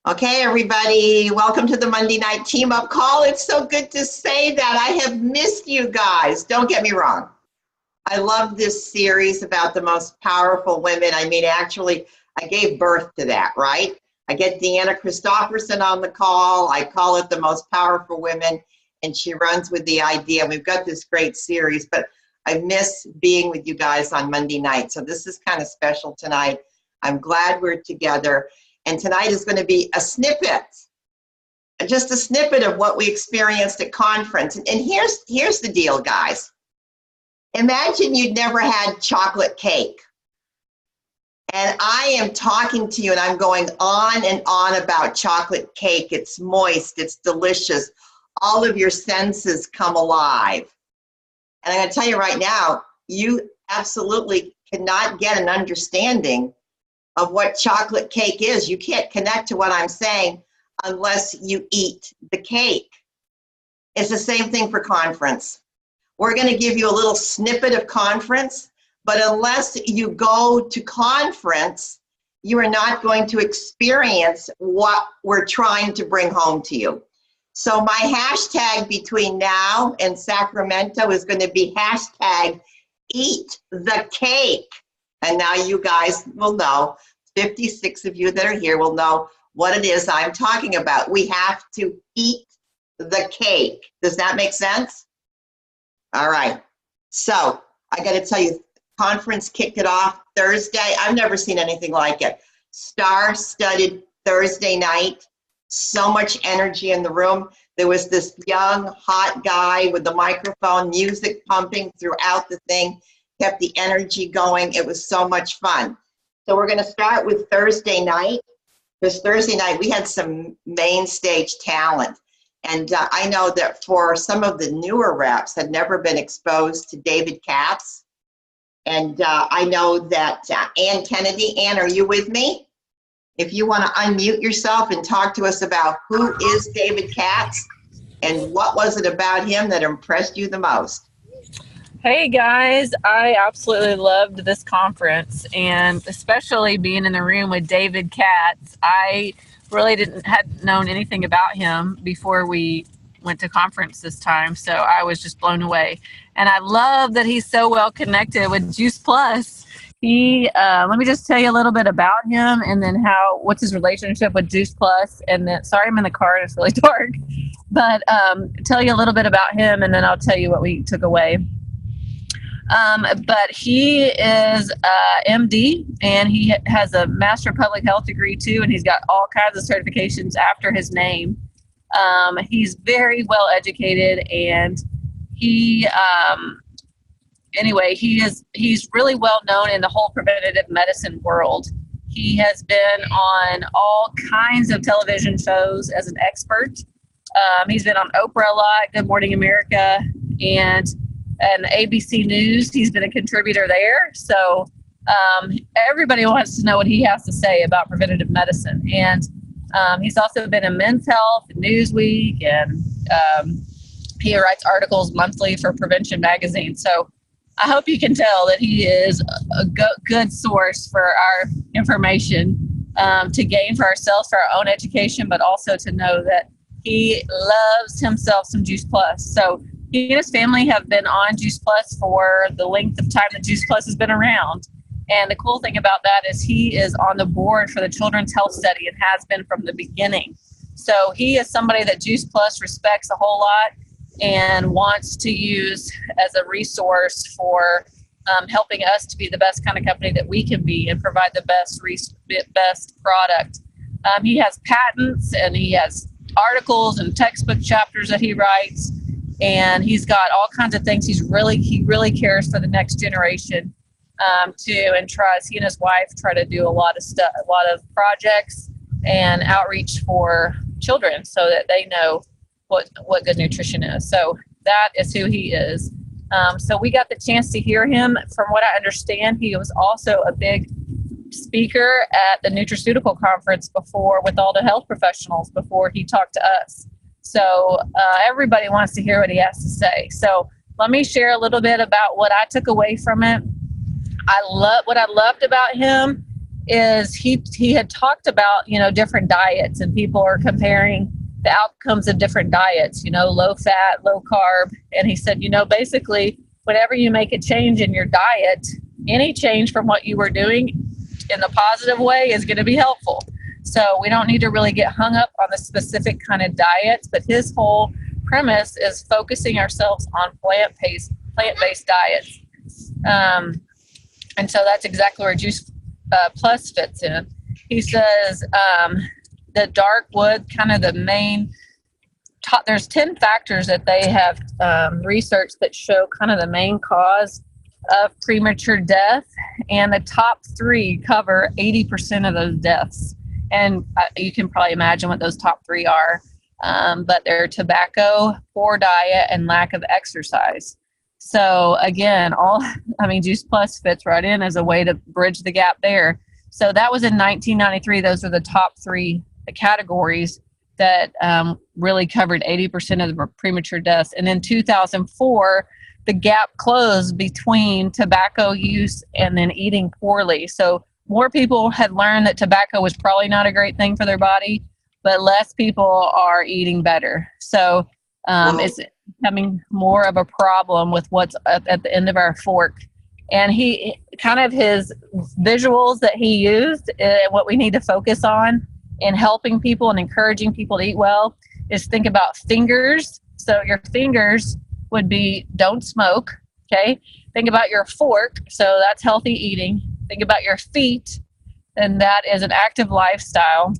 Okay, everybody, welcome to the Monday night team up call. It's so good to say that. I have missed you guys. Don't get me wrong. I love this series about the most powerful women. I mean, actually, I gave birth to that, right? I get Deanna Christofferson on the call. I call it the most powerful women, and she runs with the idea. We've got this great series, but I miss being with you guys on Monday night. So this is kind of special tonight. I'm glad we're together. And tonight is going to be a snippet, just a snippet of what we experienced at conference. And here's the deal, guys. Imagine you'd never had chocolate cake. And I am talking to you and I'm going on and on about chocolate cake. It's moist, it's delicious. All of your senses come alive. And I'm going to tell you right now, you absolutely cannot get an understanding of what chocolate cake is. You can't connect to what I'm saying unless you eat the cake. It's the same thing for conference. We're going to give you a little snippet of conference, but unless you go to conference, you are not going to experience what we're trying to bring home to you. So my hashtag between now and Sacramento is going to be hashtag eat the cake. And now you guys will know, 56 of you that are here will know what it is I'm talking about. We have to eat the cake. Does that make sense? All right. So I got to tell you, conference kicked it off Thursday. I've never seen anything like it. Star-studded Thursday night. So much energy in the room. There was this young, hot guy with the microphone, music pumping throughout the thing, kept the energy going. It was so much fun. So we're going to start with Thursday night. Because Thursday night, we had some main stage talent. And I know that for some of the newer reps had never been exposed to David Katz. And I know that Ann Kennedy, Ann, are you with me? If you want to unmute yourself and talk to us about who is David Katz and what was it about him that impressed you the most? Hey guys, I absolutely loved this conference, and especially being in the room with David Katz. I really hadn't known anything about him before we went to conference this time, so I was just blown away. And I love that he's so well connected with Juice Plus. Let me just tell you a little bit about him, and then what's his relationship with Juice Plus. And then, sorry, I'm in the car and it's really dark, but tell you a little bit about him, and then I'll tell you what we took away. But he is MD, and he has a Master of Public Health degree too, and he's got all kinds of certifications after his name. He's very well educated, and he's really well known in the whole preventative medicine world. He has been on all kinds of television shows as an expert. He's been on Oprah a lot, Good Morning America, and ABC News. He's been a contributor there. So everybody wants to know what he has to say about preventative medicine. And he's also been in Men's Health, Newsweek, and he writes articles monthly for Prevention Magazine. So I hope you can tell that he is a good source for our information to gain for ourselves, for our own education, but also to know that he loves himself some Juice Plus. So he and his family have been on Juice Plus for the length of time that Juice Plus has been around. And the cool thing about that is he is on the board for the Children's Health Study and has been from the beginning. So he is somebody that Juice Plus respects a whole lot and wants to use as a resource for helping us to be the best kind of company that we can be and provide the best product. He has patents, and he has articles and textbook chapters that he writes. And he's got all kinds of things. He really cares for the next generation too, and he and his wife try to do a lot of stuff, a lot of projects and outreach for children so that they know what good nutrition is. So that is who he is. So we got the chance to hear him. From what I understand, he was also a big speaker at the nutraceutical conference before with all the health professionals before he talked to us. So everybody wants to hear what he has to say. So let me share a little bit about what I took away from it. What I loved about him is he had talked about, different diets, and people are comparing the outcomes of different diets, low fat, low carb. And he said, basically, whenever you make a change in your diet, any change from what you were doing in the positive way is going to be helpful. So we don't need to really get hung up on the specific kind of diets, but his whole premise is focusing ourselves on plant-based diets. And so that's exactly where Juice Plus fits in. He says the dark wood, kind of the main, there's 10 factors that they have researched that show kind of the main cause of premature death, and the top 3 cover 80% of those deaths. And you can probably imagine what those top 3 are, but they're tobacco, poor diet, and lack of exercise. So again, Juice Plus fits right in as a way to bridge the gap there. So that was in 1993. Those are the top 3 categories that really covered 80% of the premature deaths. And in 2004, the gap closed between tobacco use and then eating poorly. So more people had learned that tobacco was probably not a great thing for their body, but less people are eating better. So it's becoming more of a problem with what's at the end of our fork. And he kind of his visuals that he used, what we need to focus on in helping people and encouraging people to eat well, is think about fingers. So your fingers would be don't smoke, okay? Think about your fork, so that's healthy eating. Think about your feet, and that is an active lifestyle.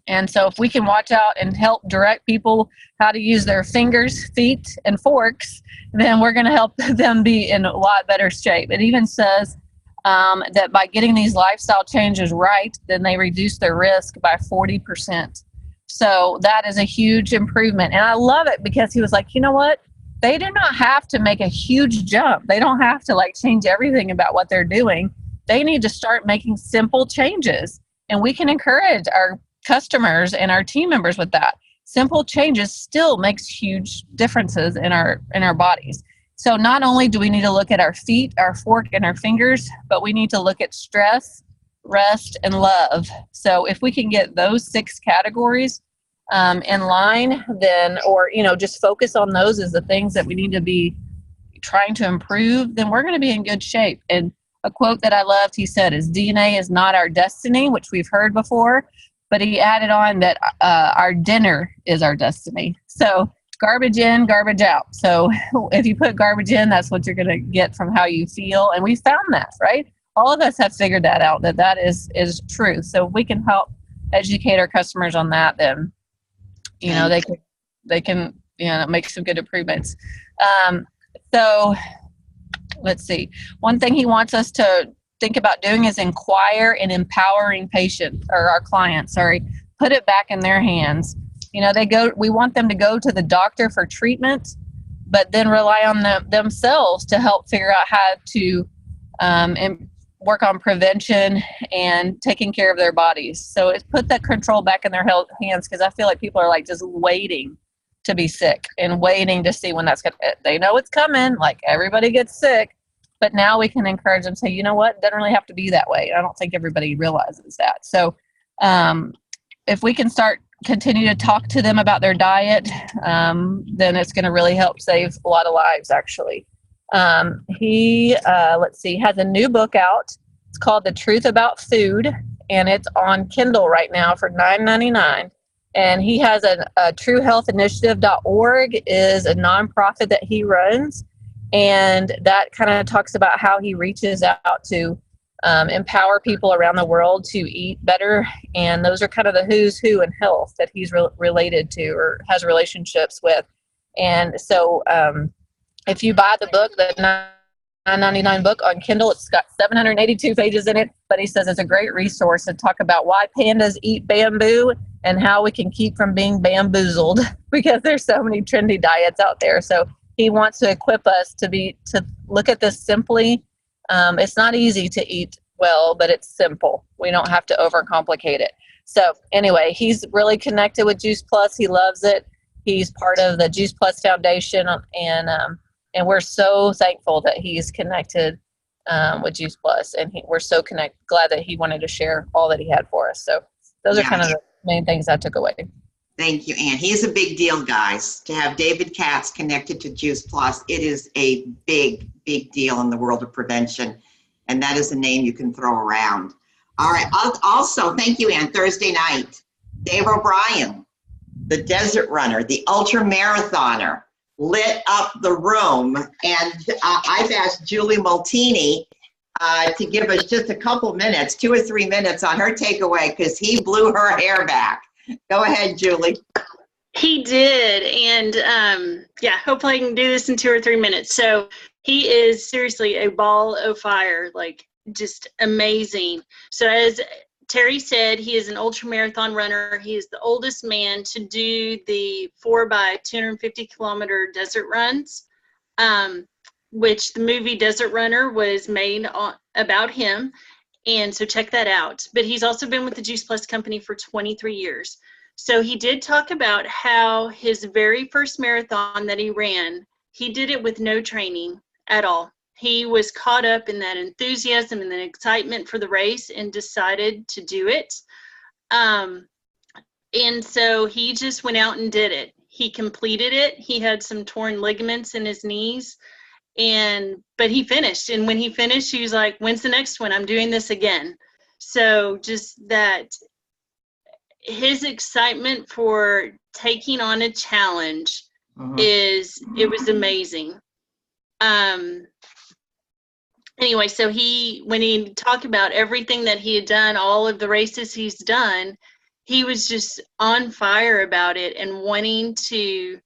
And so if we can watch out and help direct people how to use their fingers, feet, and forks, then we're going to help them be in a lot better shape. It even says that by getting these lifestyle changes right, then they reduce their risk by 40%. So that is a huge improvement. And I love it because he was like, you know what? They do not have to make a huge jump. They don't have to change everything about what they're doing. They need to start making simple changes. And we can encourage our customers and our team members with that. Simple changes still makes huge differences in our bodies. So not only do we need to look at our feet, our fork, and our fingers, but we need to look at stress, rest, and love. So if we can get those 6 categories in line, then, or just focus on those as the things that we need to be trying to improve, then we're going to be in good shape. And a quote that I loved, he said, is DNA is not our destiny, which we've heard before. But he added on that our dinner is our destiny. So garbage in, garbage out. So if you put garbage in, that's what you're going to get from how you feel. And we found that, right? All of us have figured that out, that is true. So we can help educate our customers on that, then, they can make some good improvements. So let's see. One thing he wants us to think about doing is inquire and empowering our clients, put it back in their hands. We want them to go to the doctor for treatment, but then rely on themselves to help figure out how to work on prevention and taking care of their bodies. So it's put that control back in their hands, because I feel like people are just waiting to be sick and waiting to see when that's going to, they know it's coming, everybody gets sick. But now we can encourage them, say, you know what, it doesn't really have to be that way. I don't think everybody realizes that. So if we can continue to talk to them about their diet, then it's going to really help save a lot of lives, actually. He has a new book out. It's called The Truth About Food, and it's on Kindle right now for $9.99. And he has a truehealthinitiative.org is a nonprofit that he runs. And that kind of talks about how he reaches out to empower people around the world to eat better. And those are kind of the who's who in health that he's related to or has relationships with. And so if you buy the book, the $9.99 book on Kindle, it's got 782 pages in it. But he says it's a great resource to talk about why pandas eat bamboo and how we can keep from being bamboozled, because there's so many trendy diets out there. So he wants to equip us to look at this simply. It's not easy to eat well, but it's simple. We don't have to overcomplicate it. So anyway, he's really connected with Juice Plus. He loves it. He's part of the Juice Plus Foundation, and we're so thankful that he's connected with Juice Plus, and we're so glad that he wanted to share all that he had for us. So those are kind of the main things I took away. Thank you, Ann. He's a big deal, guys. To have David Katz connected to Juice Plus, it is a big, big deal in the world of prevention. And that is a name you can throw around. All right. Also, thank you, Ann. Thursday night, Dave O'Brien, the desert runner, the ultra marathoner, lit up the room. And I've asked Julie Molteni to give us just a couple minutes, 2 or 3 minutes on her takeaway, because he blew her hair back. Go ahead, Julie. He did. And yeah, hopefully I can do this in 2 or 3 minutes. So he is seriously a ball of fire, like just amazing. So as Terry said, he is an ultra marathon runner. He is the oldest man to do the 4 by 250 kilometer desert runs, which the movie Desert Runner was made about him. And so check that out. But he's also been with the Juice Plus company for 23 years. So he did talk about how his very first marathon that he ran, he did it with no training at all. He was caught up in that enthusiasm and the excitement for the race and decided to do it. And so he just went out and did it. He completed it. He had some torn ligaments in his knees. But he finished, and when he finished, he was like, when's the next one? I'm doing this again. So just that his excitement for taking on a challenge it was amazing. Anyway, so when he talked about everything that he had done, all of the races he's done, he was just on fire about it and wanting to,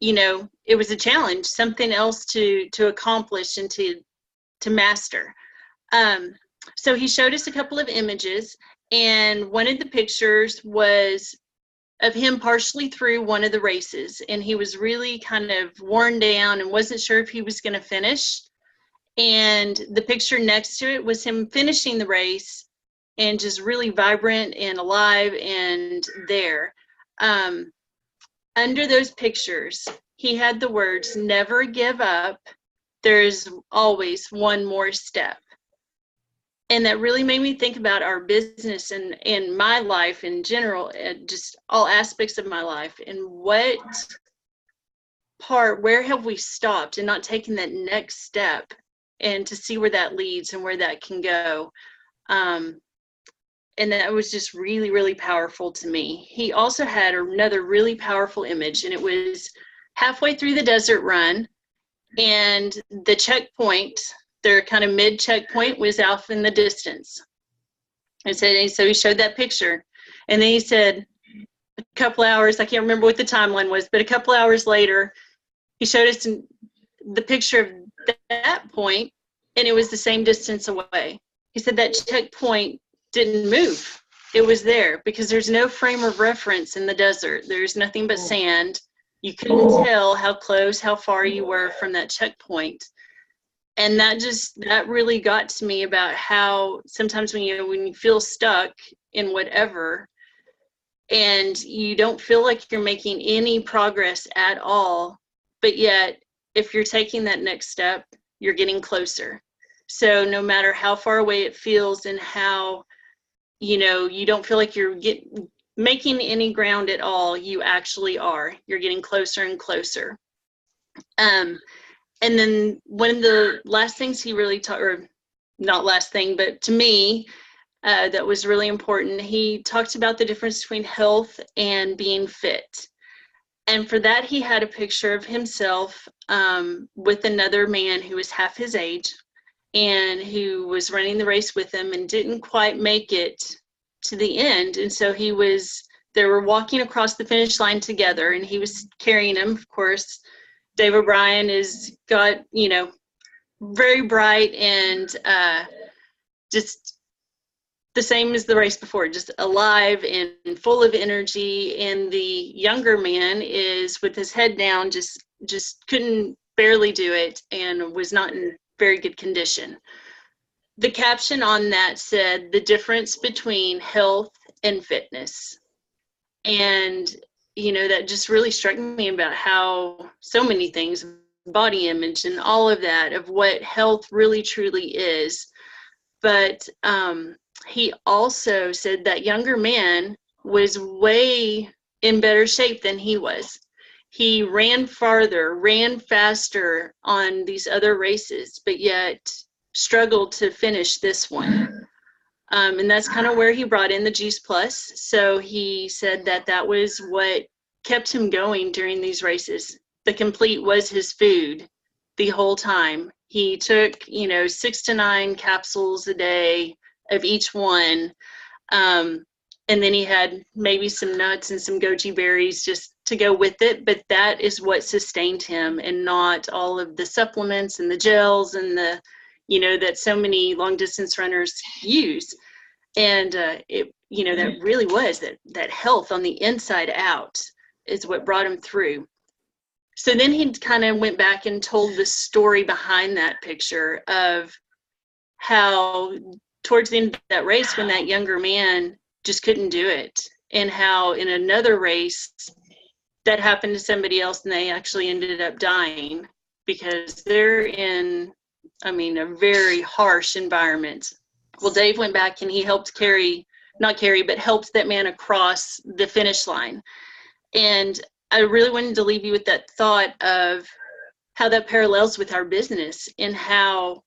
it was a challenge, something else to accomplish and to master. So he showed us a couple of images, and one of the pictures was of him partially through one of the races, and he was really kind of worn down and wasn't sure if he was going to finish. And the picture next to it was him finishing the race and just really vibrant and alive and there. Under those pictures, he had the words, "Never give up. There's always one more step." And that really made me think about our business and my life in general, just all aspects of my life, and where have we stopped and not taken that next step, and to see where that leads and where that can go. And that was just really, really powerful to me. He also had another really powerful image, and it was halfway through the desert run, and the checkpoint, their kind of mid checkpoint, was off in the distance. And so he showed that picture, and then he said a couple hours, I can't remember what the timeline was, but a couple hours later, he showed us the picture of that point, and it was the same distance away. He said that checkpoint didn't move. It was there because there's no frame of reference in the desert. There's nothing but sand. You couldn't tell how close, how far you were from that checkpoint. And that really got to me about how sometimes when you feel stuck in whatever and you don't feel like you're making any progress at all, but yet if you're taking that next step, you're getting closer. So no matter how far away it feels and how you don't feel like you're making any ground at all, you actually are. You're getting closer and closer. And then one of the last things he really taught, or not last thing, but to me, that was really important, he talked about the difference between health and being fit. And for that, he had a picture of himself with another man who was half his age and who was running the race with him and didn't quite make it to the end. And so they were walking across the finish line together, and he was carrying him. Of course, Dave O'Brien is very bright and just the same as the race before, just alive and full of energy. And the younger man is with his head down, just couldn't barely do it and was not in very good condition. The caption on that said, "The difference between health and fitness." And that just really struck me about how so many things body image and all of that, of what health really truly is. But he also said that younger man was way in better shape than he was. He ran farther, ran faster on these other races, but yet struggled to finish this one. And that's kind of where he brought in the Juice Plus. So he said that that was what kept him going during these races. The Complete was his food the whole time. He took, 6 to 9 capsules a day of each one. And then he had maybe some nuts and some goji berries just to go with it. But that is what sustained him, and not all of the supplements and the gels and the, that so many long distance runners use. And that really was that health on the inside out is what brought him through. So then he kind of went back and told the story behind that picture of how towards the end of that race, when that younger man just couldn't do it, and how in another race that happened to somebody else and they actually ended up dying because they're in, a very harsh environment. Well, Dave went back and he helped helped that man across the finish line. And I really wanted to leave you with that thought of how that parallels with our business, and how,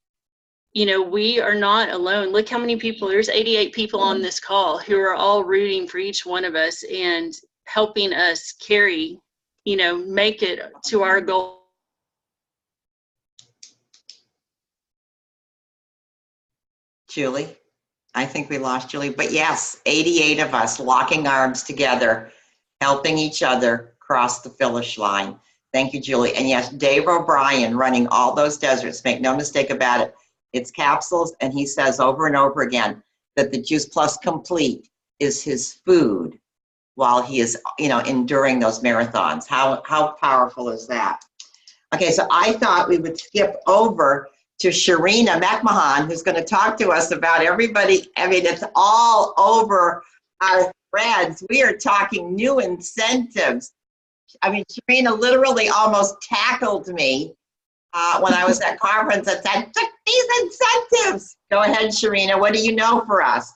we are not alone. Look how many people, there's 88 people on this call who are all rooting for each one of us and helping us carry, make it to our goal. Julie, I think we lost Julie, but yes, 88 of us locking arms together, helping each other cross the finish line. Thank you, Julie. And yes, Dave O'Brien running all those deserts, make no mistake about it. It's capsules, and he says over and over again that the Juice Plus Complete is his food while he is, enduring those marathons. How powerful is that? Okay, so I thought we would skip over to Sharina McMahon, who's going to talk to us about everybody. It's all over our threads. We are talking new incentives. Sharina literally almost tackled me when I was at conference and said, these incentives. Go ahead, Sharina. What do you know for us?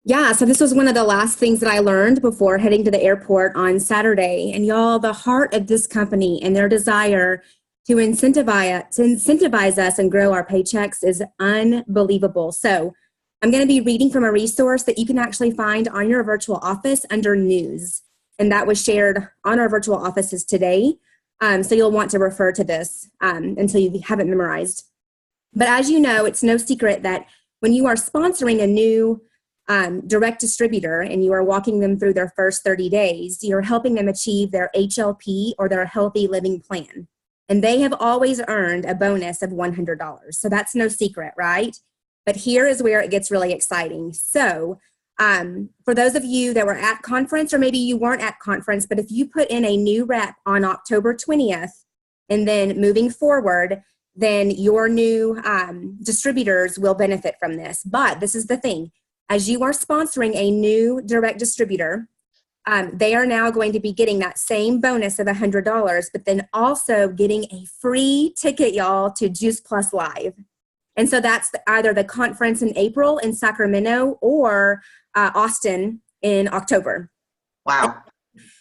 Yeah, so this was one of the last things that I learned before heading to the airport on Saturday. And y'all, the heart of this company and their desire to incentivize us and grow our paychecks is unbelievable. So I'm going to be reading from a resource that you can actually find on your virtual office under news. And that was shared on our virtual offices today. So you'll want to refer to this until you have it memorized. But as you know, it's no secret that when you are sponsoring a new direct distributor and you are walking them through their first 30 days, you're helping them achieve their HLP or their healthy living plan. And they have always earned a bonus of $100. So that's no secret, right? But here is where it gets really exciting. So for those of you that were at conference, or maybe you weren't at conference, but if you put in a new rep on October 20th, and then moving forward, then your new distributors will benefit from this. But this is the thing. As you are sponsoring a new direct distributor, they are now going to be getting that same bonus of $100, but then also getting a free ticket, y'all, to Juice Plus Live. And so that's either the conference in April in Sacramento or Austin in October. Wow.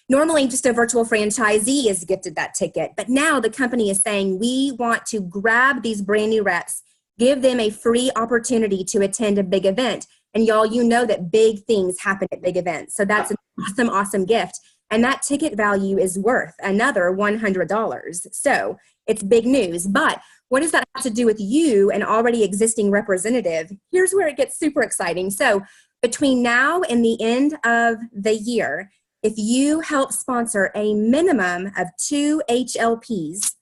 Normally, just a virtual franchisee is gifted that ticket. But now the company is saying, we want to grab these brand new reps, give them a free opportunity to attend a big event. And y'all, you know that big things happen at big events. So that's an awesome, awesome gift. And that ticket value is worth another $100. So it's big news. But what does that have to do with you, an already existing representative? Here's where it gets super exciting. So between now and the end of the year, if you help sponsor a minimum of 2 HLPs,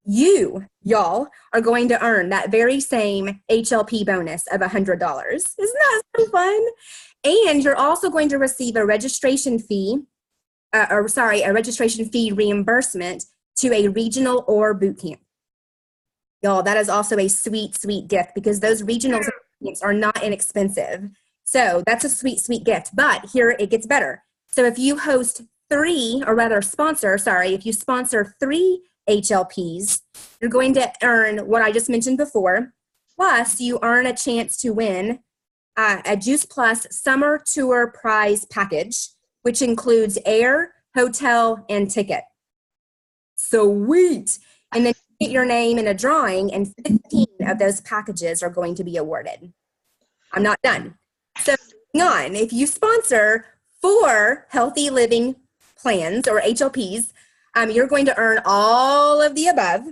y'all are going to earn that very same HLP bonus of $100. Isn't that so fun? And you're also going to receive a registration fee, a registration fee reimbursement to a regional or boot camp. Y'all, that is also a sweet, sweet gift, because those regionals are not inexpensive. So that's a sweet, sweet gift. But here it gets better. So if you sponsor 3 HLPs, you're going to earn what I just mentioned before, plus you earn a chance to win a Juice Plus Summer Tour Prize Package, which includes air, hotel, and ticket. Sweet! And then you get your name in a drawing, and 15 of those packages are going to be awarded. I'm not done. So moving on, if you sponsor 4 healthy living plans or HLPs, you're going to earn all of the above,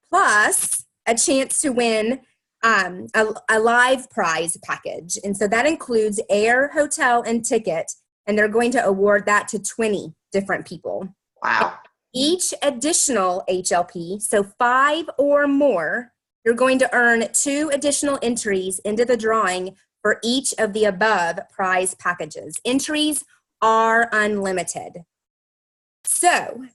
plus a chance to win a live prize package. And so that includes air, hotel, and ticket. And they're going to award that to 20 different people. Wow. Each additional HLP, so 5 or more, you're going to earn 2 additional entries into the drawing for each of the above prize packages. Entries are unlimited. So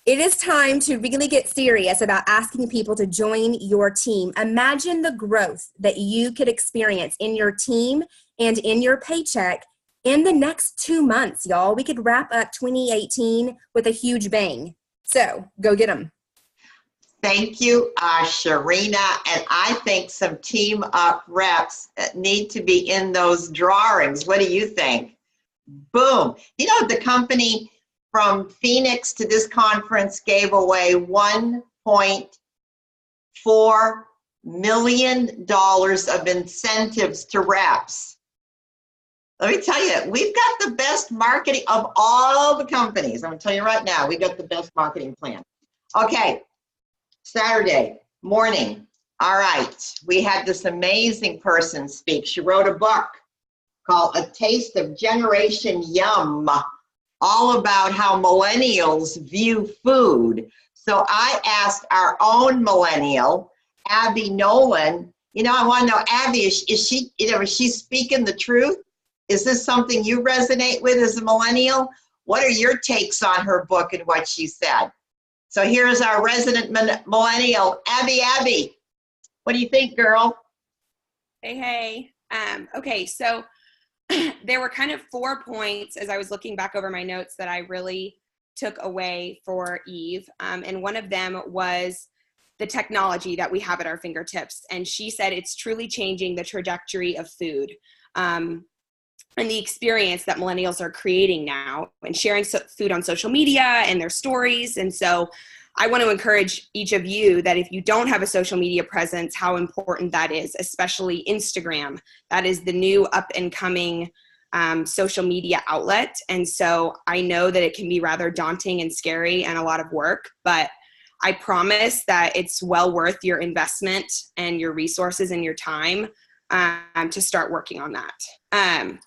it is time to really get serious about asking people to join your team. Imagine the growth that you could experience in your team and in your paycheck in the next 2 months, y'all. We could wrap up 2018 with a huge bang. So go get them. Thank you, Sharina. And I think some team up reps need to be in those drawings. What do you think? Boom. You know, the company from Phoenix to this conference gave away $1.4 million of incentives to reps. Let me tell you, we've got the best marketing of all the companies. I'm going to tell you right now, we got the best marketing plan. Okay, Saturday morning. All right, we had this amazing person speak. She wrote a book called A Taste of Generation Yum, all about how millennials view food. So I asked our own millennial, Abby Nolan, you know, I want to know, Abby, is she, you know, is she speaking the truth? Is this something you resonate with as a millennial? What are your takes on her book and what she said? So here's our resident millennial, Abby. Abby, what do you think, girl? Hey. Okay, so there were kind of 4 points as I was looking back over my notes that I really took away for Eve. And one of them was the technology that we have at our fingertips. And she said it's truly changing the trajectory of food. And the experience that millennials are creating now and sharing food on social media and their stories. And so I want to encourage each of you that if you don't have a social media presence, how important that is, especially Instagram. That is the new up and coming social media outlet. And so I know that it can be rather daunting and scary and a lot of work, but I promise that it's well worth your investment and your resources and your time to start working on that.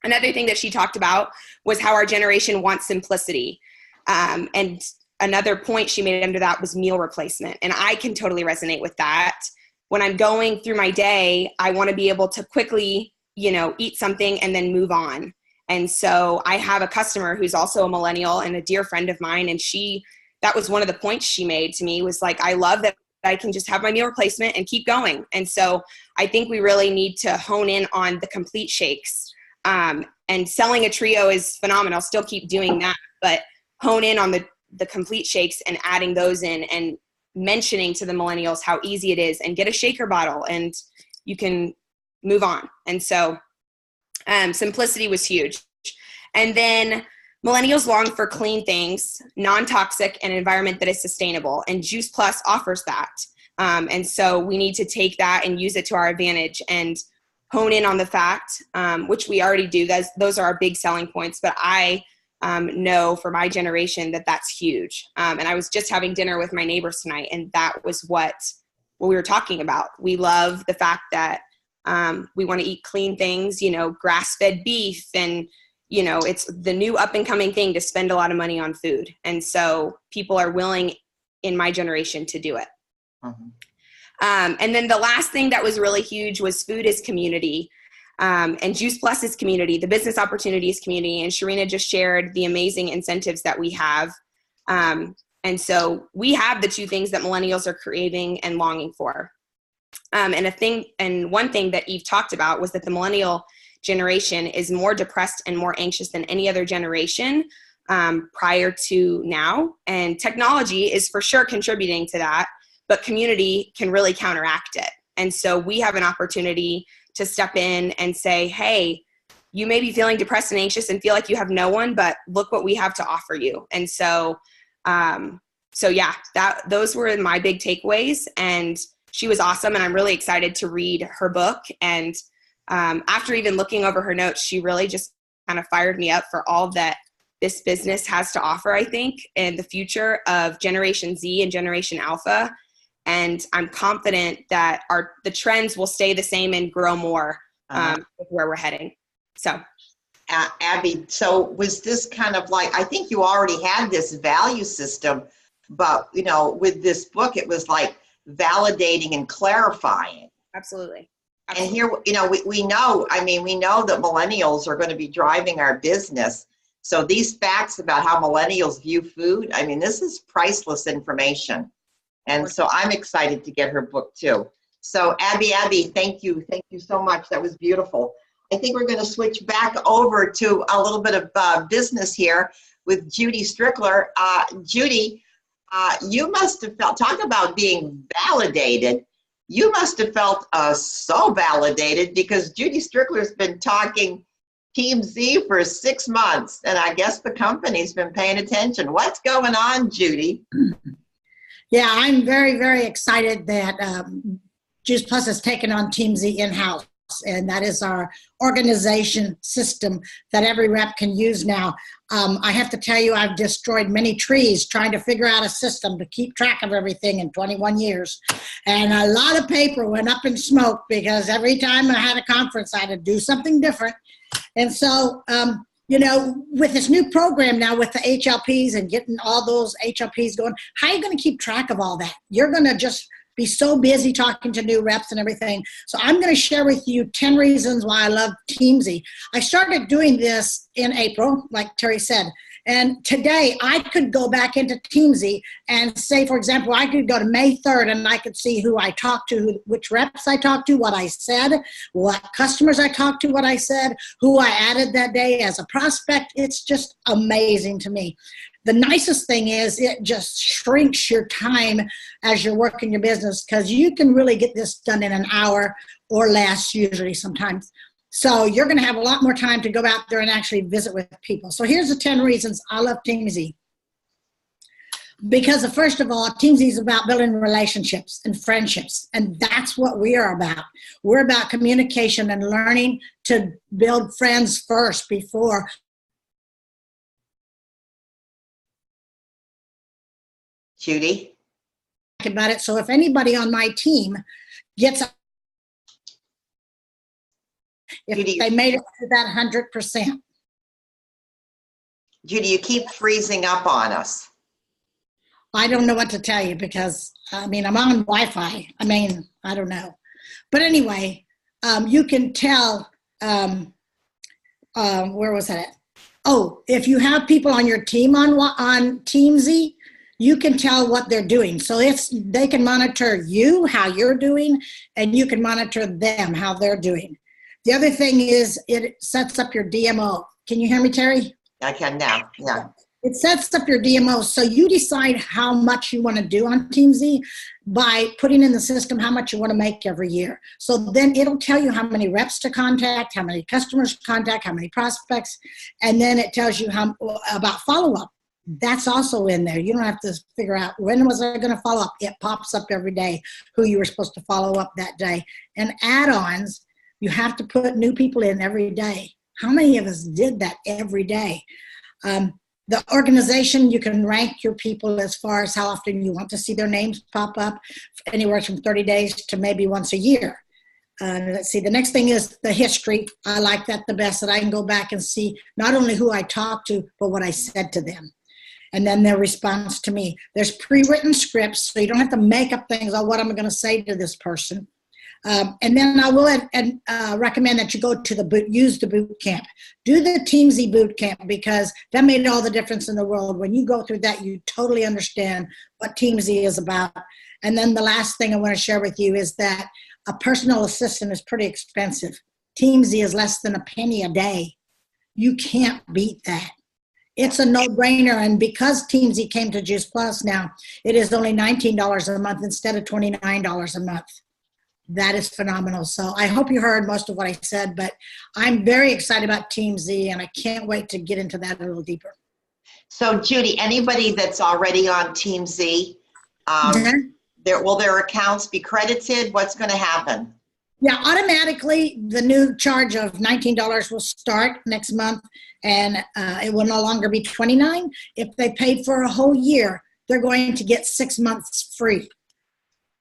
Another thing that she talked about was how our generation wants simplicity. And another point she made under that was meal replacement. And I can totally resonate with that. When I'm going through my day, I want to be able to quickly, you know, eat something and then move on. And so I have a customer who's also a millennial and a dear friend of mine. And that was one of the points she made to me was like, I love that I can just have my meal replacement and keep going. And so I think we really need to hone in on the complete shakes. And selling a trio is phenomenal. Still keep doing that, but hone in on the complete shakes and adding those in and mentioning to the millennials how easy it is and get a shaker bottle and you can move on. And so simplicity was huge. And then millennials long for clean things, non-toxic, and an environment that is sustainable. And Juice Plus offers that. And so we need to take that and use it to our advantage and hone in on the fact, which we already do. Those are our big selling points. But I know for my generation that that's huge. And I was just having dinner with my neighbors tonight, and that was what we were talking about. We love the fact that we want to eat clean things, you know, grass-fed beef, and, you know, it's the new up-and-coming thing to spend a lot of money on food. And so people are willing in my generation to do it. Mm-hmm. And then the last thing that was really huge was food is community, and Juice Plus is community, the business opportunities community. And Sharina just shared the amazing incentives that we have. And so we have the 2 things that millennials are craving and longing for. And one thing that Eve talked about was that the millennial generation is more depressed and more anxious than any other generation prior to now. And technology is for sure contributing to that, but community can really counteract it. And so we have an opportunity to step in and say, hey, you may be feeling depressed and anxious and feel like you have no one, but look what we have to offer you. And so, yeah, those were my big takeaways. And she was awesome. And I'm really excited to read her book. And after even looking over her notes, she really just kind of fired me up for all that this business has to offer, I think, in the future of Generation Z and Generation Alpha. And I'm confident that the trends will stay the same and grow more with where we're heading. So, Abby, so was this kind of like, I think you already had this value system, but, you know, with this book, it was like validating and clarifying. Absolutely. And here, you know, we know that millennials are going to be driving our business. So these facts about how millennials view food, I mean, this is priceless information. And so I'm excited to get her book too. So Abby, thank you so much. That was beautiful. I think we're going to switch back over to a little bit of business here with Judy Strickler. Judy, you must have felt, talk about being validated. You must have felt so validated because Judy Strickler's been talking Team Z for 6 months, and I guess the company's been paying attention. What's going on, Judy? Yeah, I'm very, very excited that Juice Plus has taken on Team Z in-house, and that is our organization system that every rep can use now. I have to tell you, I've destroyed many trees trying to figure out a system to keep track of everything in 21 years. And a lot of paper went up in smoke because every time I had a conference, I had to do something different. And so, you know, with this new program now with the HLPs and getting all those HLPs going, how are you going to keep track of all that? You're going to just be so busy talking to new reps and everything. So I'm going to share with you 10 reasons why I love Team Z. I started doing this in April, like Terry said. And today I could go back into Team Z and say, for example, I could go to May 3rd and I could see who I talked to, which reps I talked to, what I said, what customers I talked to, what I said, who I added that day as a prospect. It's just amazing to me. The nicest thing is it just shrinks your time as you're working your business because you can really get this done in an hour or less usually sometimes. So you're going to have a lot more time to go out there and actually visit with people. So here's the 10 reasons I love Team Z. Because first of all, Team Z is about building relationships and friendships. And that's what we are about. We're about communication and learning to build friends first before Judy? About it. So if anybody on my team gets, if Judy, they made it to that 100%. Judy, you keep freezing up on us. I don't know what to tell you because, I mean, I'm on Wi-Fi. I mean, I don't know. But anyway, you can tell, where was that at? Oh, if you have people on your team on Team Z, you can tell what they're doing. So if they can monitor you, how you're doing, and you can monitor them, how they're doing. The other thing is it sets up your DMO. Can you hear me, Terry? I can now, yeah. It sets up your DMO. So you decide how much you want to do on Team Z by putting in the system how much you want to make every year. So then it'll tell you how many reps to contact, how many customers to contact, how many prospects, and then it tells you about follow-up. That's also in there. You don't have to figure out when was I going to follow up. It pops up every day who you were supposed to follow up that day. And add-ons, you have to put new people in every day. How many of us did that every day? The organization, you can rank your people as far as how often you want to see their names pop up, anywhere from 30 days to maybe once a year. Let's see, the next thing is the history. I like that the best, that I can go back and see not only who I talked to, but what I said to them. And then their response to me. There's pre-written scripts, so you don't have to make up things on what I'm going to say to this person. And then I will recommend that you go to use the boot camp. Do the Team Z boot camp because that made all the difference in the world. When you go through that, you totally understand what Team Z is about. And then the last thing I want to share with you is that a personal assistant is pretty expensive. Team Z is less than a penny a day. You can't beat that. It's a no-brainer. And because Team Z came to Juice Plus now, it is only $19 a month instead of $29 a month. That is phenomenal. So I hope you heard most of what I said, but I'm very excited about Team Z, and I can't wait to get into that a little deeper. So Judy, anybody that's already on Team Z, will their accounts be credited? What's going to happen? Yeah, automatically the new charge of $19 will start next month, and it will no longer be $29. If they paid for a whole year, they're going to get 6 months free.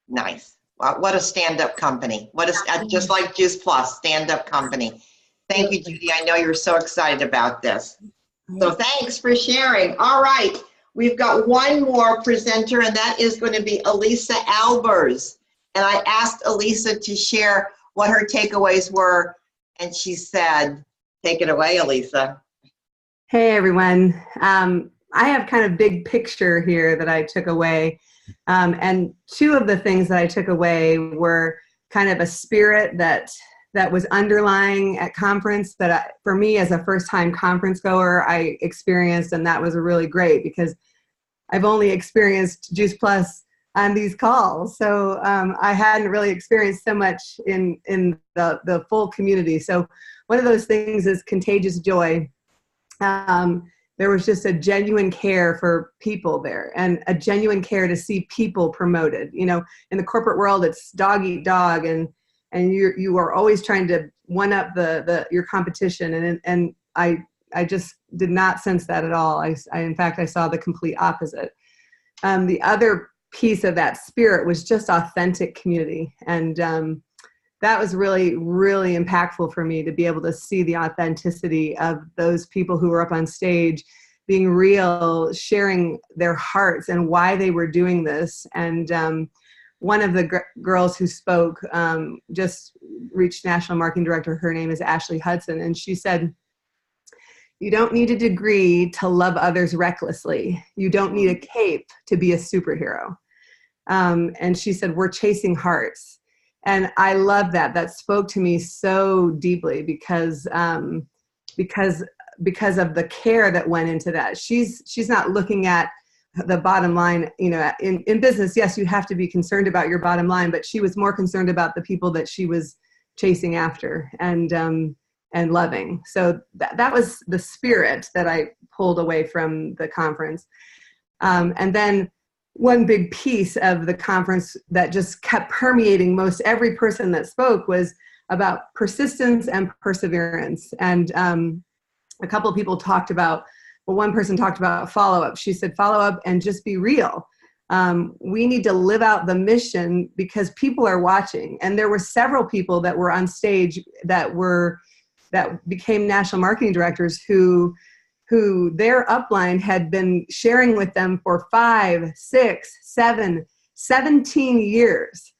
Nice. What a stand-up company. What a, just like Juice Plus, stand-up company. Thank you, Judy. I know you're so excited about this. So thanks for sharing. All right. We've got one more presenter, and that is going to be Elisa Albers. And I asked Elisa to share what her takeaways were, and she said, take it away, Elisa. Hey, everyone. I have kind of big picture here that I took away. And two of the things that I took away were kind of a spirit that was underlying at conference that for me as a first-time conference goer, I experienced, and that was really great because I've only experienced Juice Plus on these calls. So I hadn't really experienced so much in the full community. So one of those things is contagious joy. There was just a genuine care for people there and a genuine care to see people promoted. You know, in the corporate world, it's dog eat dog, and you are always trying to one up your competition. And I just did not sense that at all. In fact, I saw the complete opposite. The other piece of that spirit was just authentic community. And that was really, really impactful for me to be able to see the authenticity of those people who were up on stage, being real, sharing their hearts and why they were doing this. And one of the girls who spoke just reached National Marketing Director. Her name is Ashley Hudson. And she said, you don't need a degree to love others recklessly. You don't need a cape to be a superhero. And she said, we're chasing hearts. And I love that. That spoke to me so deeply because of the care that went into that. She's not looking at the bottom line. You know, in business, yes, you have to be concerned about your bottom line, but she was more concerned about the people that she was chasing after and loving. So that was the spirit that I pulled away from the conference. And then one big piece of the conference that just kept permeating most every person that spoke was about persistence and perseverance. And a couple of people talked about, well, one person talked about follow-up. She said, follow up and just be real. We need to live out the mission because people are watching. And there were several people that were on stage that became national marketing directors who their upline had been sharing with them for 5, 6, 7, 17 years.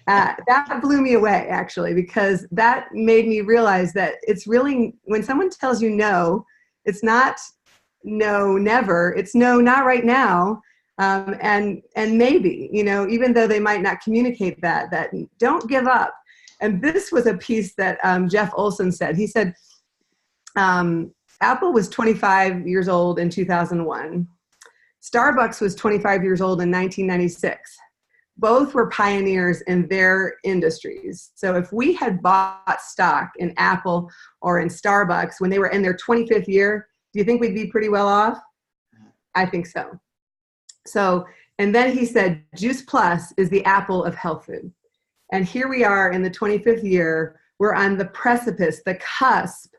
That blew me away, actually, because that made me realize that it's really, when someone tells you no, it's not no, never, it's no, not right now, and maybe, you know, even though they might not communicate that don't give up. And this was a piece that Jeff Olson said. He said, Apple was 25 years old in 2001. Starbucks was 25 years old in 1996. Both were pioneers in their industries. So if we had bought stock in Apple or in Starbucks when they were in their 25th year, do you think we'd be pretty well off? I think so. So, and then he said, Juice Plus is the Apple of health food. And here we are in the 25th year. We're on the precipice, the cusp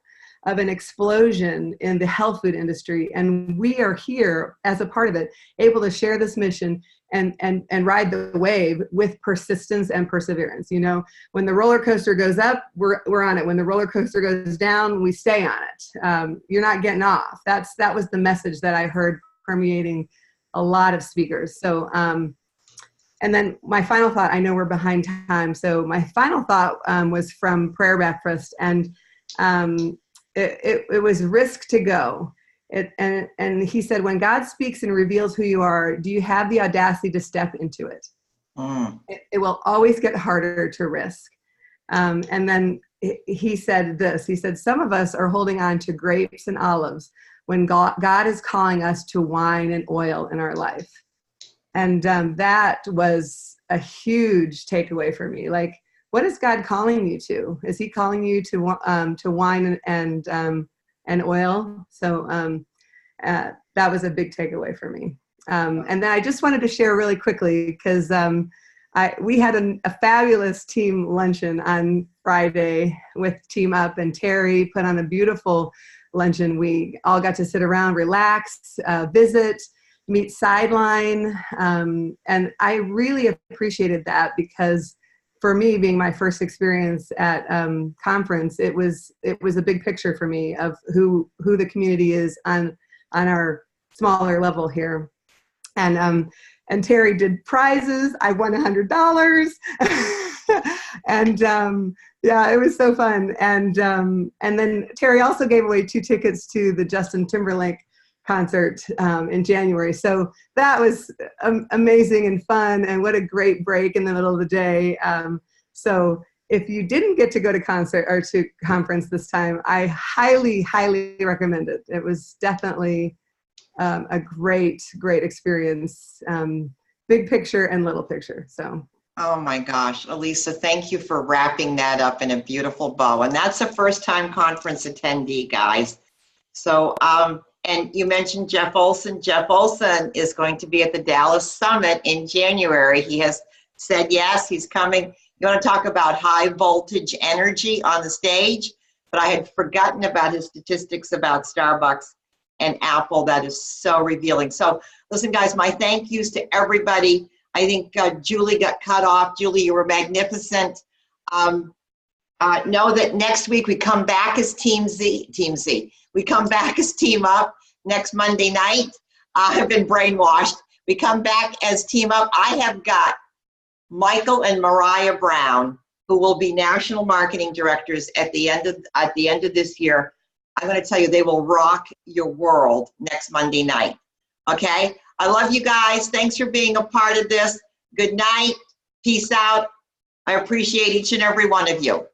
of an explosion in the health food industry. And we are here as a part of it, able to share this mission and ride the wave with persistence and perseverance. You know, when the roller coaster goes up, we're on it. When the roller coaster goes down, we stay on it. You're not getting off. That was the message that I heard permeating a lot of speakers. So, and then my final thought, I know we're behind time. So my final thought was from Prayer Breakfast, and it was risk to go. And he said, when God speaks and reveals who you are, do you have the audacity to step into it? It will always get harder to risk. And then he said this, he said, some of us are holding on to grapes and olives when God is calling us to wine and oil in our life. And that was a huge takeaway for me. Like, what is God calling you to? Is he calling you to wine and oil? So that was a big takeaway for me. And then I just wanted to share really quickly, because we had a fabulous team luncheon on Friday with Team Up, and Terry put on a beautiful luncheon. We all got to sit around, relax, visit, meet Sideline. And I really appreciated that, because for me, being my first experience at conference, it was a big picture for me of who the community is on our smaller level here. And Terry did prizes. I won $100. And yeah, it was so fun. And then Terry also gave away 2 tickets to the Justin Timberlake concert in January. So that was amazing and fun, and what a great break in the middle of the day. So if you didn't get to go to concert or to conference this time, I highly, highly recommend it. It was definitely a great experience, big picture and little picture. So. Oh my gosh, Elisa, thank you for wrapping that up in a beautiful bow. And that's a first-time conference attendee, guys. So, and you mentioned Jeff Olson. Jeff Olson is going to be at the Dallas Summit in January. He has said yes, he's coming. You want to talk about high voltage energy on the stage? But I had forgotten about his statistics about Starbucks and Apple. That is so revealing. So listen, guys, my thank yous to everybody. I think Julie got cut off. Julie, you were magnificent. Know that next week we come back as Team Z. We come back as Team Up next Monday night. I have been brainwashed. We come back as Team Up. I have got Michael and Mariah Brown, who will be national marketing directors at the end of this year. I'm going to tell you, they will rock your world next Monday night. Okay? I love you guys. Thanks for being a part of this. Good night. Peace out. I appreciate each and every one of you.